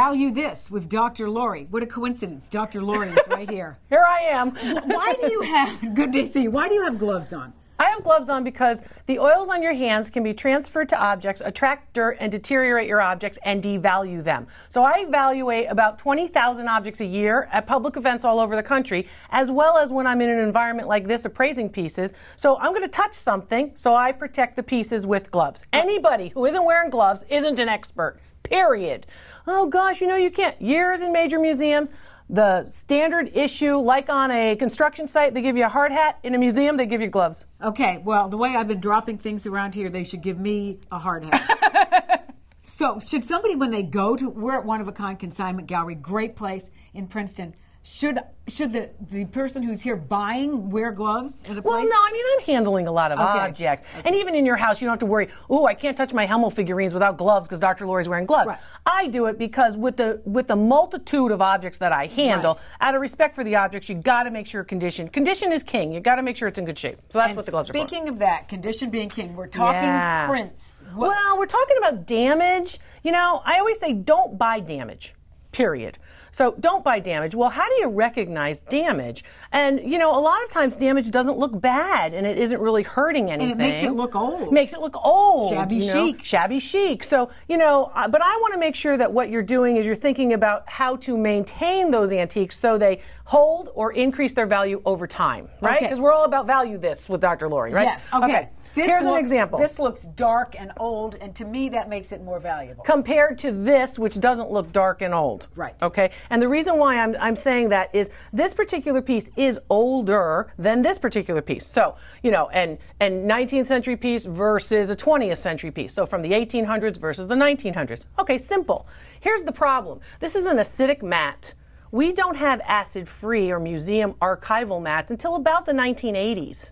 Value This with Dr. Lori. What a coincidence. Dr. Lori is right here. Here I am. Why do you have, good to see you, why do you have gloves on? I have gloves on because the oils on your hands can be transferred to objects, attract dirt, and deteriorate your objects and devalue them. So I evaluate about 20,000 objects a year at public events all over the country, as well as when I'm in an environment like this appraising pieces. So I'm going to touch something, so I protect the pieces with gloves. Anybody who isn't wearing gloves isn't an expert, period. Oh gosh, you know you can't. Years in major museums, the standard issue, like on a construction site, they give you a hard hat. In a museum, they give you gloves. Okay, well, the way I've been dropping things around here, they should give me a hard hat. So, should somebody, when they go to, we're at One of a Kind Consignment Gallery, great place in Princeton, should the person who's here buying wear gloves in a place? Well, no, I mean, I'm handling a lot of objects. Okay. And even in your house, you don't have to worry, oh, I can't touch my Hemmel figurines without gloves because Dr. Lori's wearing gloves. Right. I do it because with the multitude of objects that I handle, out of respect for the objects, you got to make sure condition is king. You got to make sure it's in good shape. So that's what the gloves are for. Speaking of that, condition being king, we're talking prints. Well, we're talking about damage. You know, I always say don't buy damage, period. So don't buy damage. Well, how do you recognize damage? And, you know, a lot of times damage doesn't look bad and it isn't really hurting anything. And it makes it look old. Makes it look old. Shabby chic. Shabby chic. So, you know, but I want to make sure that what you're doing is you're thinking about how to maintain those antiques so they hold or increase their value over time, right? Because we're all about value this with Dr. Lori, right? Yes. Okay. Here's an example. This looks dark and old, and to me that makes it more valuable. Compared to this, which doesn't look dark and old. Right. Okay? And the reason why I'm saying that is this particular piece is older than this particular piece. So, you know, and 19th century piece versus a 20th century piece. So from the 1800s versus the 1900s. Okay, simple. Here's the problem. This is an acidic matte. We don't have acid-free or museum archival mats until about the 1980s.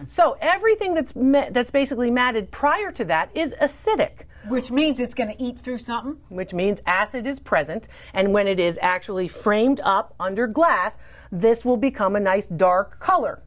So everything that's basically matted prior to that is acidic. Which means it's going to eat through something? Which means acid is present, and when it is actually framed up under glass, this will become a nice dark color.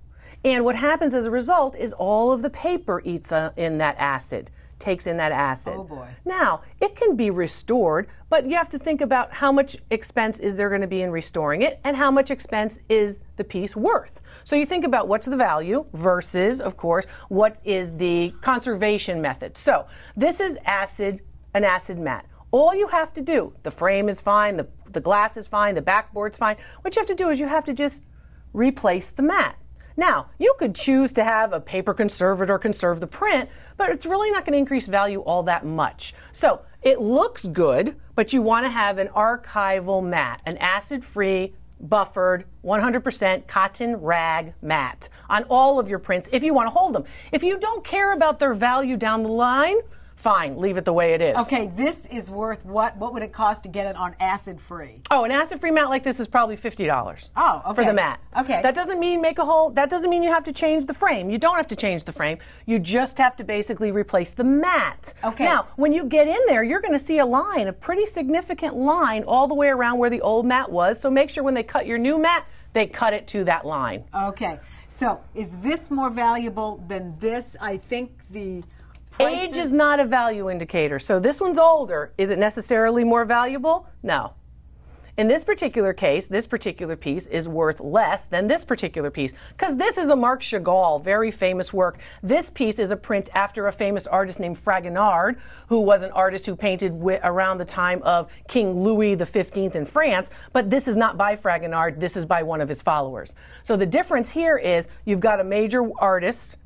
And what happens as a result is all of the paper eats in that acid. Takes in that acid. Oh boy. Now, it can be restored, but you have to think about how much expense is there going to be in restoring it and how much expense is the piece worth. So you think about what's the value versus, of course, what is the conservation method. So this is an acid matte. All you have to do, the frame is fine, the glass is fine, the backboard's fine. What you have to do is you have to just replace the matte. Now, you could choose to have a paper conservator conserve the print, but it's really not going to increase value all that much. So it looks good, but you want to have an archival matte, an acid-free, buffered, 100% cotton rag matte on all of your prints if you want to hold them. If you don't care about their value down the line, fine, leave it the way it is. Okay, this is worth what? What would it cost to get it on acid-free? Oh, an acid-free mat like this is probably $50. Oh, okay. For the mat. Okay. That doesn't mean that doesn't mean you have to change the frame. You don't have to change the frame. You just have to basically replace the mat. Okay. Now, when you get in there, you're going to see a line, a pretty significant line all the way around where the old mat was. So make sure when they cut your new mat, they cut it to that line. Okay. So is this more valuable than this? I think the Age is not a value indicator. So this one's older. Is it necessarily more valuable? No. In this particular case, this particular piece is worth less than this particular piece because this is a Marc Chagall, very famous work. This piece is a print after a famous artist named Fragonard, who was an artist who painted around the time of King Louis XV in France, but this is not by Fragonard, this is by one of his followers. So the difference here is you've got a major artist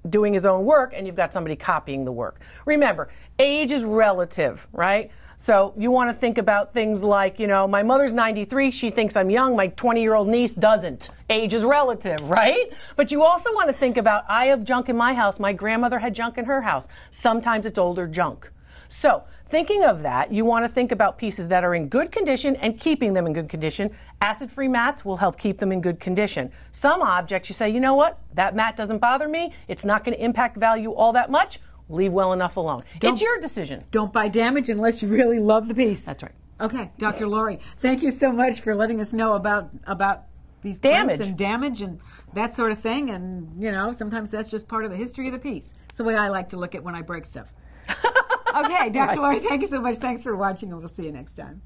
doing his own work, and you've got somebody copying the work. Remember, age is relative, right? So you want to think about things like, you know, my mother's 93, she thinks I'm young, my 20-year-old niece doesn't. Age is relative, right? But you also want to think about, I have junk in my house, my grandmother had junk in her house. Sometimes it's older junk. So thinking of that, you want to think about pieces that are in good condition and keeping them in good condition. Acid-free mats will help keep them in good condition. Some objects you say, you know what, that mat doesn't bother me, it's not going to impact value all that much, leave well enough alone. It's your decision. Don't buy damage unless you really love the piece. That's right. Okay, Dr. Lori, thank you so much for letting us know about these prints and damage and that sort of thing. And, you know, sometimes that's just part of the history of the piece. It's the way I like to look at when I break stuff. Okay, Dr. Lori, thank you so much. Thanks for watching, and we'll see you next time.